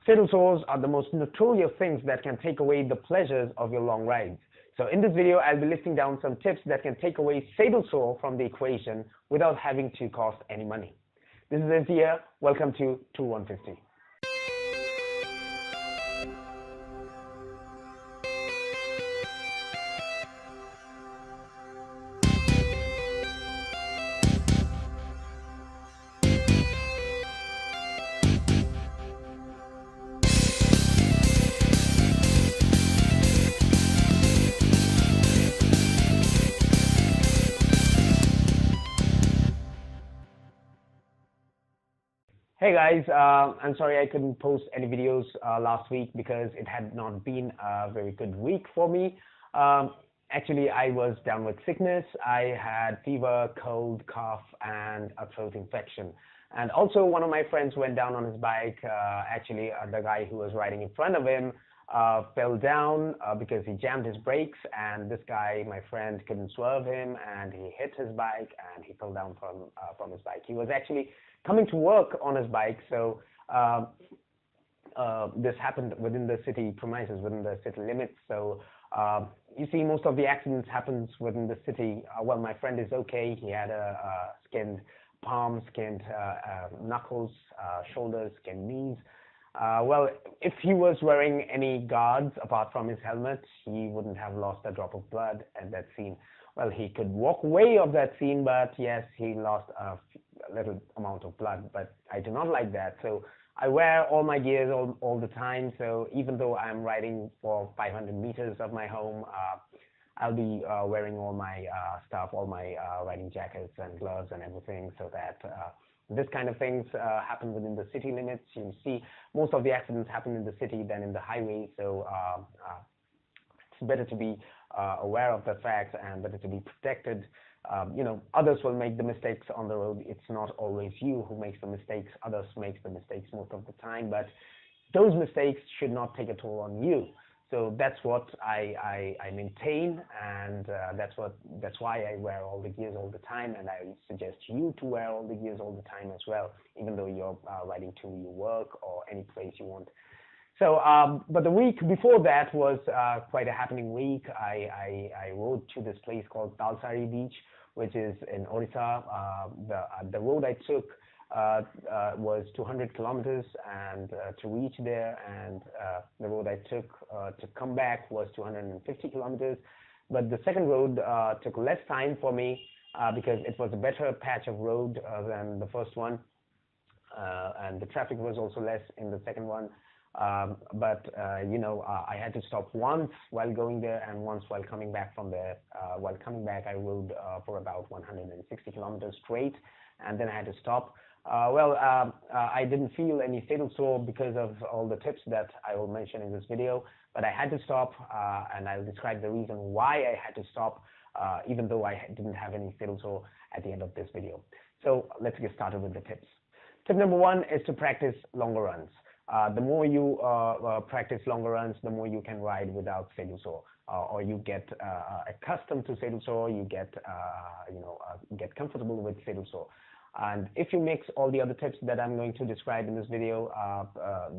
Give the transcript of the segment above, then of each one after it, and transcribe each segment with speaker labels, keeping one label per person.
Speaker 1: Fatal sores are the most notorious things that can take away the pleasures of your long rides. So in this video, I'll be listing down some tips that can take away fatal sore from the equation without having to cost any money. This is Izzy here. Welcome to Tour 150. Hey guys, I'm sorry I couldn't post any videos last week because it had not been a very good week for me. Actually, I was down with sickness. I had fever, cold, cough, and a throat infection. And also one of my friends went down on his bike. Actually, the guy who was riding in front of him fell down because he jammed his brakes, and this guy, my friend, couldn't swerve him, and he hit his bike and he fell down from his bike. He was actually coming to work on his bike, so this happened within the city premises, within the city limits. So you see, most of the accidents happens within the city. Well, my friend is okay. He had a skinned palm, skinned knuckles, shoulders, skinned knees. Well, if he was wearing any guards apart from his helmet, he wouldn't have lost a drop of blood at that scene. Well, he could walk away of that scene, but yes, he lost a little amount of blood. But I do not like that. So I wear all my gears all the time. So even though I'm riding for 500 meters of my home, I'll be wearing all my stuff, all my riding jackets and gloves and everything, so that this kind of things happen within the city limits. You see, most of the accidents happen in the city than in the highway. So it's better to be aware of the facts and better to be protected. Others will make the mistakes on the road. It's not always you who makes the mistakes. Others make the mistakes most of the time, but those mistakes should not take a toll on you. So that's what I maintain, and that's why I wear all the gears all the time, and I suggest you to wear all the gears all the time as well, even though you're riding to your work or any place you want. So, but the week before that was quite a happening week. I rode to this place called Talsari Beach, which is in Odisha. The road I took was 200 kilometers and to reach there, and the road I took to come back was 250 kilometers. But the second road took less time for me because it was a better patch of road than the first one, and the traffic was also less in the second one. I had to stop once while going there and once while coming back from there. While coming back, I rode for about 160 kilometers straight, and then I had to stop. I didn't feel any fatal sore because of all the tips that I will mention in this video, but I had to stop, and I'll describe the reason why I had to stop, even though I didn't have any fatal sore at the end of this video. So let's get started with the tips. Tip number one is to practice longer runs. The more you practice longer runs, the more you can ride without fatal sore, or you get accustomed to fatal sore. You get get comfortable with fatal sore. And if you mix all the other tips that I'm going to describe in this video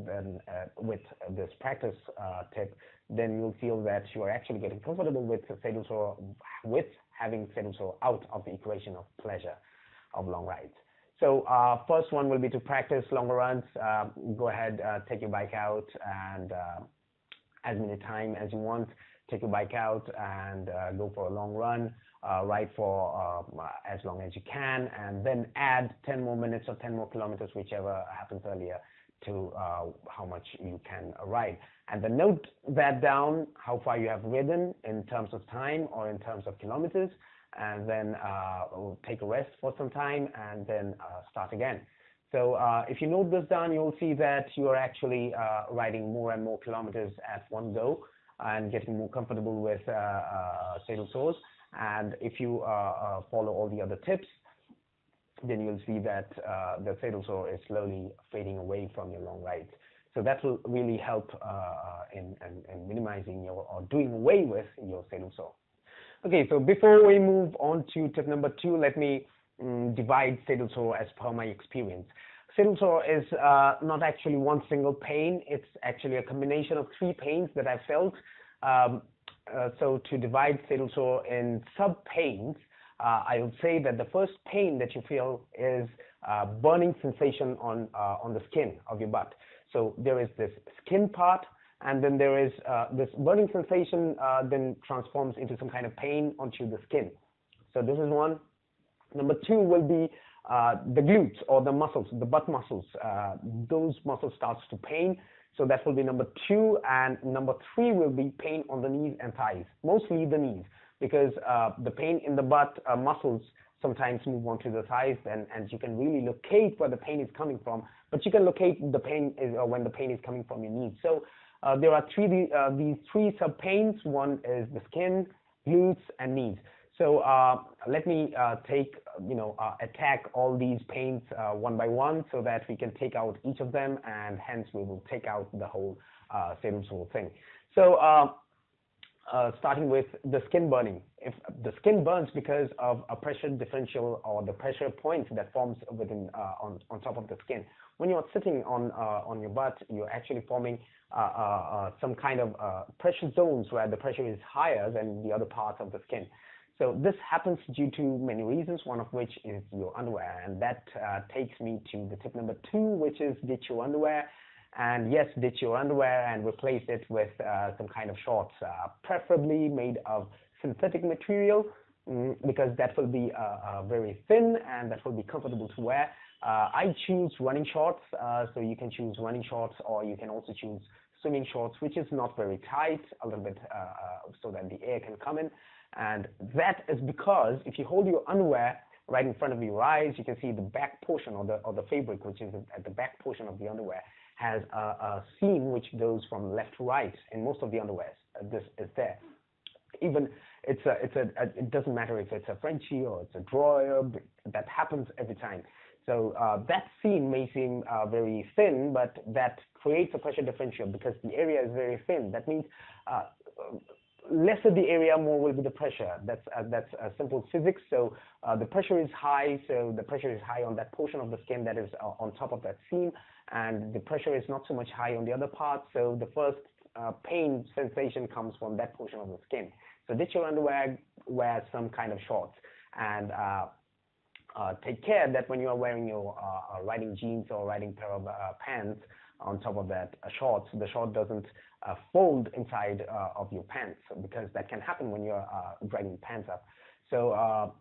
Speaker 1: then with this practice tip, then you'll feel that you are actually getting comfortable with fatal sore, with having fatal sore out of the equation of pleasure of long rides. So first one will be to practice longer runs. Go ahead, take your bike out, and as many times as you want, take your bike out and go for a long run. Ride for as long as you can, and then add 10 more minutes or 10 more kilometers, whichever happens earlier, to how much you can ride. And then note that down, how far you have ridden in terms of time or in terms of kilometers, and then take a rest for some time and then start again. So if you note this down, you'll see that you are actually riding more and more kilometers at one go and getting more comfortable with fatal sores. And if you follow all the other tips, then you'll see that the fatal sore is slowly fading away from your long rides. So that will really help in minimizing or doing away with your fatal sore. Okay, so before we move on to tip number two, let me divide fatal sore as per my experience. saddle sore is not actually one single pain. It's actually a combination of three pains that I felt. So to divide saddle sore in sub-pains, I would say that the first pain that you feel is burning sensation on the skin of your butt. So there is this skin part, and then there is this burning sensation then transforms into some kind of pain onto the skin. So this is one. Number two will be the glutes or the muscles, the butt muscles. Those muscles starts to pain. So that will be number two. And number three will be pain on the knees and thighs, mostly the knees, because the pain in the butt muscles sometimes move on to the thighs, and you can really locate where the pain is coming from, but you can locate the pain when the pain is coming from your knees. So there are these three sub-pains. One is the skin, glutes, and knees. So let me attack all these pains one by one so that we can take out each of them, and hence we will take out the whole saddle sore thing. So starting with the skin burning. If the skin burns because of a pressure differential or the pressure point that forms within on top of the skin. When you're sitting on your butt, you're actually forming some kind of pressure zones where the pressure is higher than the other parts of the skin. So this happens due to many reasons, one of which is your underwear, and that takes me to the tip number two, which is ditch your underwear. And yes, ditch your underwear and replace it with some kind of shorts, preferably made of synthetic material, because that will be very thin and that will be comfortable to wear. I choose running shorts, so you can choose running shorts, or you can also choose swimming shorts, which is not very tight, a little bit so that the air can come in. And that is because if you hold your underwear right in front of your eyes, you can see the back portion or the fabric, which is at the back portion of the underwear, has a seam which goes from left to right in most of the underwears. This is there. Even it doesn't matter if it's a Frenchie or it's a drawer, that happens every time. So that seam may seem very thin, but that creates a pressure differential because the area is very thin. That means lesser the area, more will be the pressure. That's simple physics. So the pressure is high, so the pressure is high on that portion of the skin that is on top of that seam, and the pressure is not so much high on the other part. So the first pain sensation comes from that portion of the skin. So ditch your underwear, wear some kind of shorts, and take care that when you are wearing your riding jeans or riding pair of pants on top of that shorts, the short doesn't fold inside of your pants, because that can happen when you're dragging pants up. So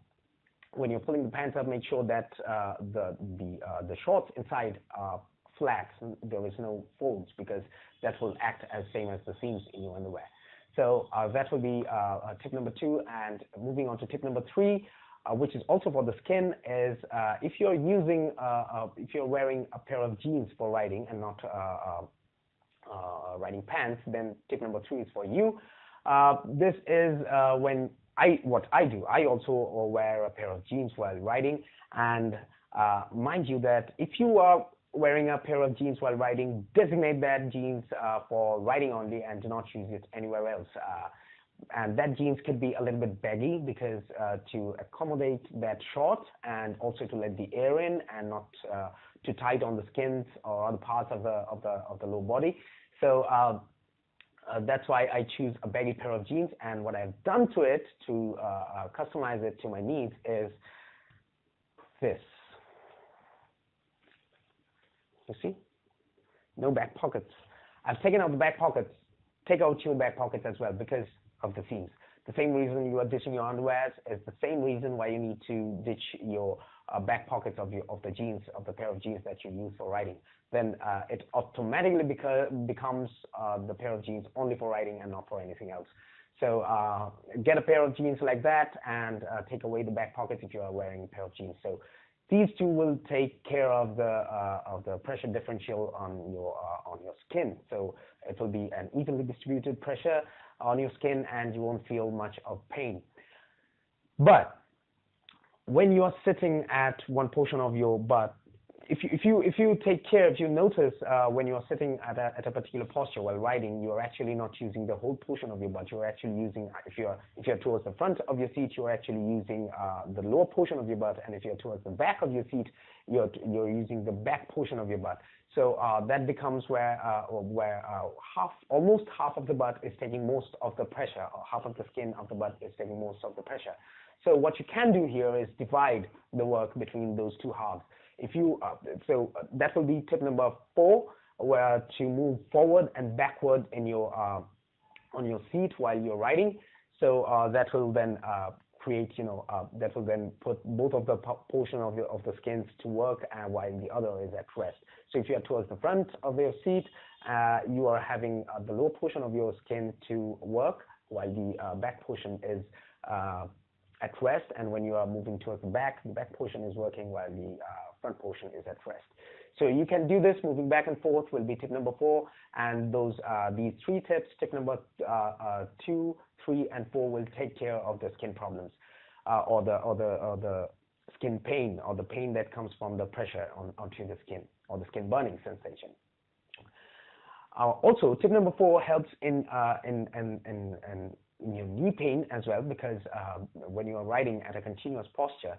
Speaker 1: when you're pulling the pants up, make sure that the shorts inside are flat. There is no folds, because that will act as same as the seams in your underwear. So that will be tip number two. And moving on to tip number three, which is also for the skin, is if you're using, if you're wearing a pair of jeans for riding and not riding pants, then tip number three is for you. This is what I do. I also wear a pair of jeans while riding, and mind you that if you are wearing a pair of jeans while riding, designate that jeans for riding only and do not use it anywhere else. And that jeans could be a little bit baggy, because to accommodate that short and also to let the air in and not too tight on the skins or other parts of the lower body. So that's why I choose a baggy pair of jeans. And what I've done to it to customize it to my needs is this. You see? No back pockets. I've taken out the back pockets. Take out your back pockets as well because of the seams. The same reason you are ditching your underwears is the same reason why you need to ditch your back pockets of the jeans, of the pair of jeans that you use for riding. Then it automatically becomes the pair of jeans only for riding and not for anything else. So get a pair of jeans like that, and take away the back pockets if you are wearing a pair of jeans. So these two will take care of the pressure differential on your skin. So it will be an evenly distributed pressure on your skin, and you won't feel much of pain. But when you are sitting at one portion of your butt, if you take care, if you notice when you are sitting at a particular posture while riding, you are actually not using the whole portion of your butt. You are actually using, if you're towards the front of your seat, you are actually using the lower portion of your butt, and if you're towards the back of your seat, you're using the back portion of your butt. So that becomes where almost half of the butt is taking most of the pressure, or half of the skin of the butt is taking most of the pressure. So what you can do here is divide the work between those two halves. If you that will be tip number 4, where to move forward and backward in your on your seat while you're riding. So that will then create, that will then put both of the portion of the skins to work, while the other is at rest. So if you are towards the front of your seat, you are having the lower portion of your skin to work, while the back portion is at rest. And when you are moving towards the back portion is working, while the front portion is at rest. So you can do this. Moving back and forth will be tip number 4, and these 3 tips, tip number 2, 3, and 4, will take care of the skin problems, or the skin pain, or the pain that comes from the pressure onto the skin, or the skin burning sensation. Also, tip number 4 helps in your knee pain as well, because when you are riding at a continuous posture,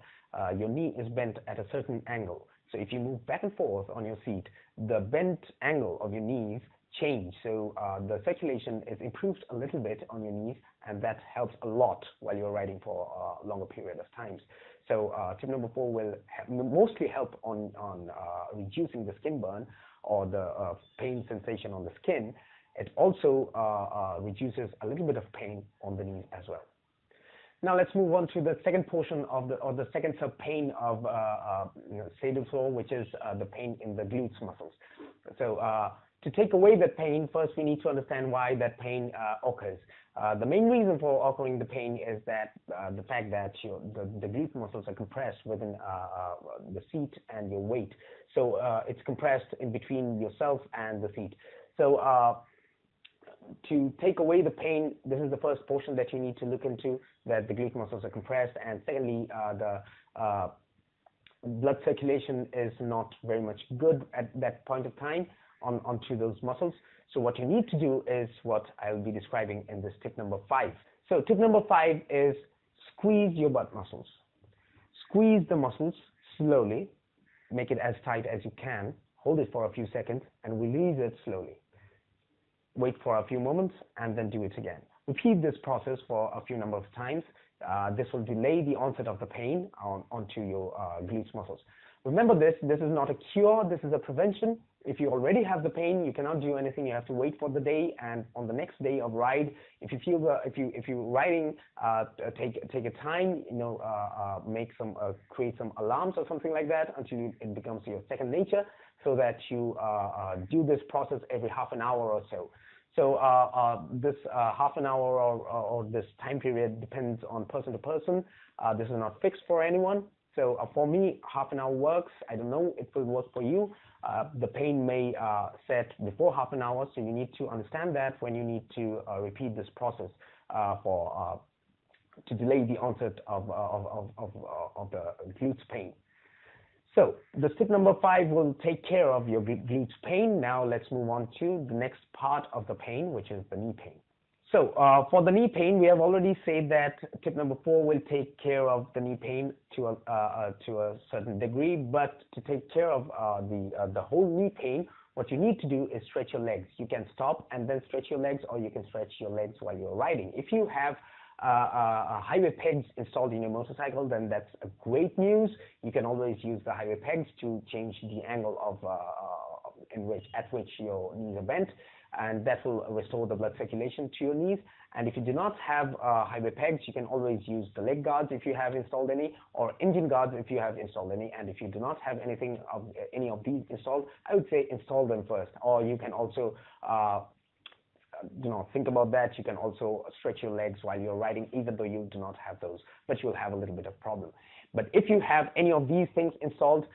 Speaker 1: your knee is bent at a certain angle. So if you move back and forth on your seat, the bent angle of your knees change. So the circulation is improved a little bit on your knees, and that helps a lot while you're riding for a longer period of times. So tip number 4 will mostly help on reducing the skin burn, or the pain sensation on the skin. It also reduces a little bit of pain on the knees as well. Now let's move on to the second portion of the second sub pain of saddle sore, which is the pain in the glutes muscles. So to take away that pain, first we need to understand why that pain occurs. The main reason for occurring the pain is that the fact that the glute muscles are compressed within the seat and your weight. So it's compressed in between yourself and the seat. So to take away the pain, this is the first portion that you need to look into, that the glute muscles are compressed. And secondly, the blood circulation is not very much good at that point of time onto those muscles. So what you need to do is what I'll be describing in this tip number 5. So tip number 5 is squeeze your butt muscles. Squeeze the muscles slowly, make it as tight as you can, hold it for a few seconds, and release it slowly. Wait for a few moments, and then do it again. Repeat this process for a few number of times. This will delay the onset of the pain onto your glutes muscles. Remember this is not a cure, this is a prevention. If you already have the pain, you cannot do anything. You have to wait for the day, and on the next day of ride, if you feel if you're riding, take a time, create some alarms or something like that until it becomes your second nature, so that you do this process every half an hour or so. So this half an hour or this time period depends on person to person. This is not fixed for anyone. So for me, half an hour works. I don't know, it will work for you. The pain may set before half an hour, so you need to understand that when you need to repeat this process to delay the onset of the glutes pain. So the tip number 5 will take care of your glutes pain. Now let's move on to the next part of the pain, which is the knee pain. So for the knee pain, we have already said that tip number 4 will take care of the knee pain to a certain degree, but to take care of the whole knee pain, what you need to do is stretch your legs. You can stop and then stretch your legs, or you can stretch your legs while you're riding. If you have highway pegs installed in your motorcycle, then that's a great news. You can always use the highway pegs to change the angle at which your knees are bent, and that will restore the blood circulation to your knees. And if you do not have highway pegs, you can always use the leg guards if you have installed any, or engine guards if you have installed any. And if you do not have any of these installed, I would say install them first. Or you can also think about that. You can also stretch your legs while you're riding, even though you do not have those, but you'll have a little bit of problem. But if you have any of these things installed,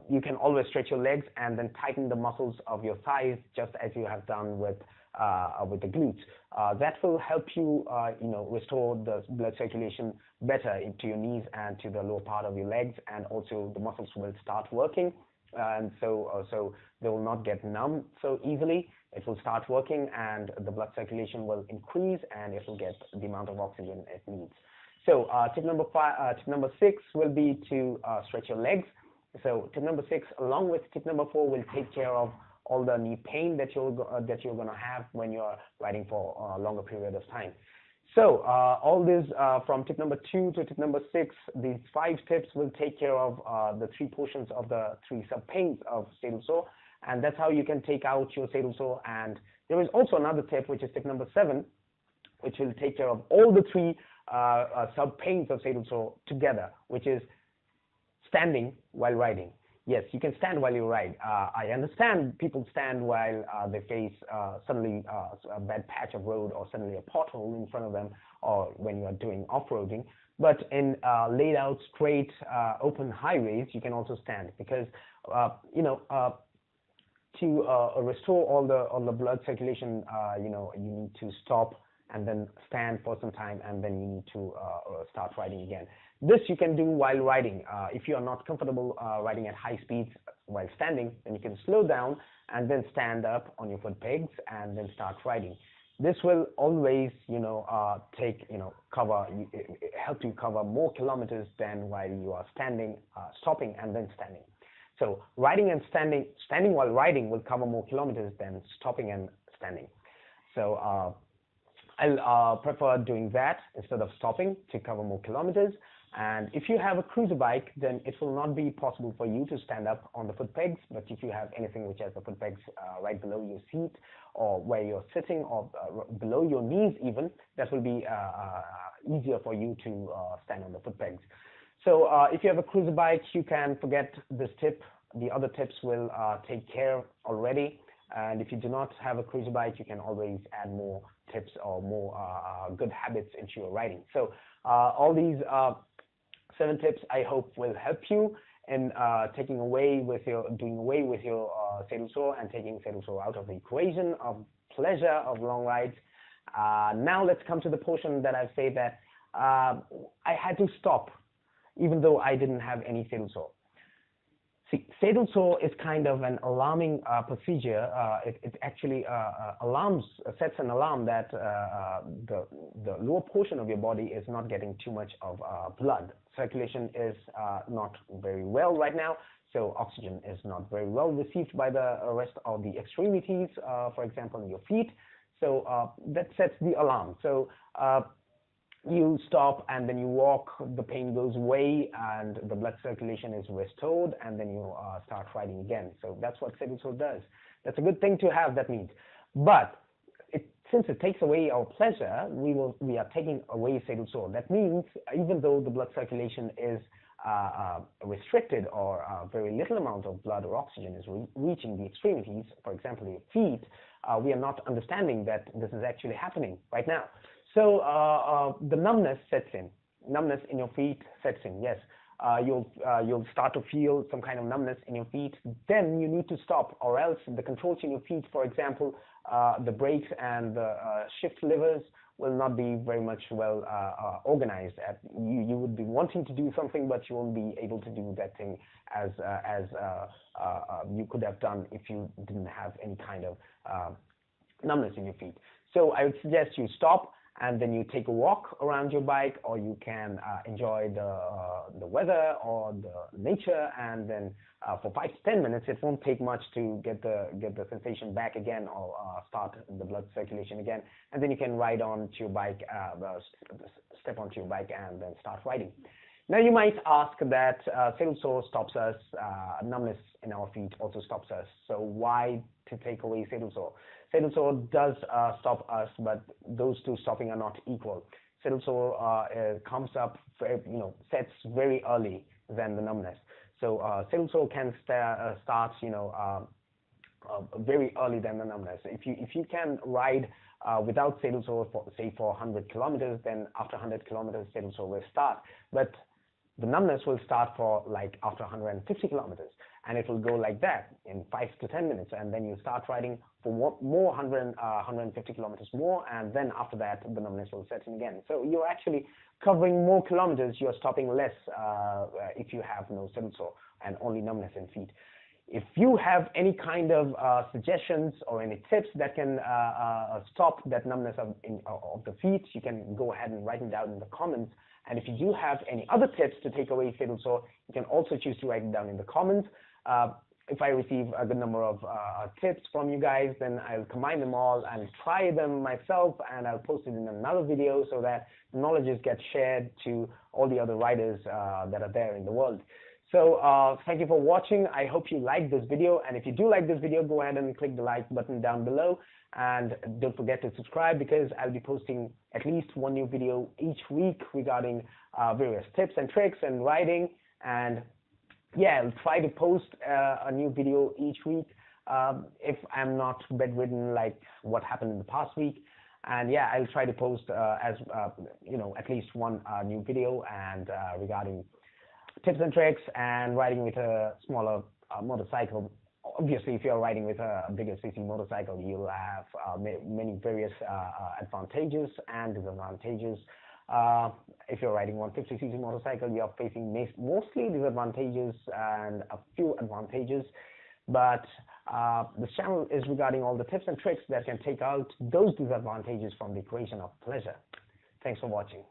Speaker 1: you can always stretch your legs and then tighten the muscles of your thighs, just as you have done with the glutes. That will help you, restore the blood circulation better into your knees and to the lower part of your legs, and also the muscles will start working, and so they will not get numb so easily. It will start working, and the blood circulation will increase, and it will get the amount of oxygen it needs. So tip number 6 will be to stretch your legs. So tip number 6, along with tip number 4, will take care of all the knee pain that you're going to have when you're riding for a longer period of time. So all this from tip number 2 to tip number 6, these 5 tips will take care of the 3 portions of the 3 sub-pains of saddle sore, and that's how you can take out your saddle sore. And there is also another tip, which is tip number 7, which will take care of all the 3 sub-pains of saddle sore together, which is standing while riding. Yes, you can stand while you ride. I understand people stand while they face suddenly a bad patch of road, or suddenly a pothole in front of them, or when you are doing off-roading. But in laid out, straight, open highways, you can also stand, because to restore all the blood circulation, you need to stop and then stand for some time, and then you need to start riding again. This you can do while riding. If you are not comfortable riding at high speeds while standing, then you can slow down and then stand up on your foot pegs and then start riding. This will always, help you cover more kilometers than while you are standing, stopping and then standing. So riding and standing while riding will cover more kilometers than stopping and standing. So I'll prefer doing that instead of stopping to cover more kilometers. And if you have a cruiser bike, then it will not be possible for you to stand up on the foot pegs. But if you have anything which has the foot pegs right below your seat, or where you're sitting, or below your knees even, that will be easier for you to stand on the foot pegs. So if you have a cruiser bike, you can forget this tip. The other tips will take care already. And if you do not have a cruiser bike, you can always add more tips or more good habits into your riding. So all these 7 tips, I hope, will help you in doing away with your saddle sore and taking saddle sore out of the equation of pleasure of long rides. Now let's come to the portion that I say that I had to stop even though I didn't have any saddle sore. See, saddle sore is kind of an alarming procedure. It actually sets an alarm that the lower portion of your body is not getting too much of blood. Circulation is not very well right now, so oxygen is not very well received by the rest of the extremities, for example, your feet. So that sets the alarm. So you stop and then you walk, the pain goes away and the blood circulation is restored, and then you start riding again. So that's what saddle sore does. That's a good thing to have, that means. But since it takes away our pleasure, we are taking away saddle sore. That means even though the blood circulation is restricted, or a very little amount of blood or oxygen is reaching the extremities, for example your feet, we are not understanding that this is actually happening right now. So the numbness sets in. Numbness in your feet sets in. Yes, you'll start to feel some kind of numbness in your feet. Then you need to stop, or else the controls in your feet, for example, the brakes and the shift levers, will not be very much well organized. You would be wanting to do something, but you won't be able to do that thing as you could have done if you didn't have any kind of numbness in your feet. So I would suggest you stop, and then you take a walk around your bike, or you can enjoy the weather or the nature, and then for 5 to 10 minutes, it won't take much to get the sensation back again, or start the blood circulation again, and then you can ride on to your bike, step onto your bike, and then start riding. Now you might ask that saddle sore stops us, numbness in our feet also stops us. So why to take away saddle sore? Saddle sore does stop us, but those two stopping are not equal. Saddle sore comes up, sets very early than the numbness. So saddle sore can start, very early than the numbness. If you can ride without saddle sore for 100 kilometers, then after 100 kilometers, saddle sore will start. But the numbness will start for after 150 kilometers, and it will go like that in 5 to 10 minutes, and then you start riding for more 150 kilometers more, and then after that the numbness will set in again. So you're actually covering more kilometers, you're stopping less if you have no saddle sore and only numbness in feet. If you have any kind of suggestions or any tips that can stop that numbness of the feet, you can go ahead and write it down in the comments, And if you do have any other tips to take away fatal sore, you can also choose to write it down in the comments. If I receive a good number of tips from you guys, then I'll combine them all and try them myself, and I'll post it in another video so that knowledge gets shared to all the other riders that are there in the world. So thank you for watching. I hope you liked this video, and if you do like this video, go ahead and click the like button down below, and don't forget to subscribe, because I'll be posting at least one new video each week regarding various tips and tricks and riding. And yeah, I'll try to post a new video each week if I'm not bedridden like what happened in the past week. And yeah, I'll try to post at least one new video and regarding tips and tricks and riding with a smaller motorcycle. Obviously, if you're riding with a bigger CC motorcycle, you'll have many various advantages and disadvantages. If you're riding 150cc motorcycle, you're facing mostly disadvantages and a few advantages. But this channel is regarding all the tips and tricks that can take out those disadvantages from the equation of pleasure. Thanks for watching.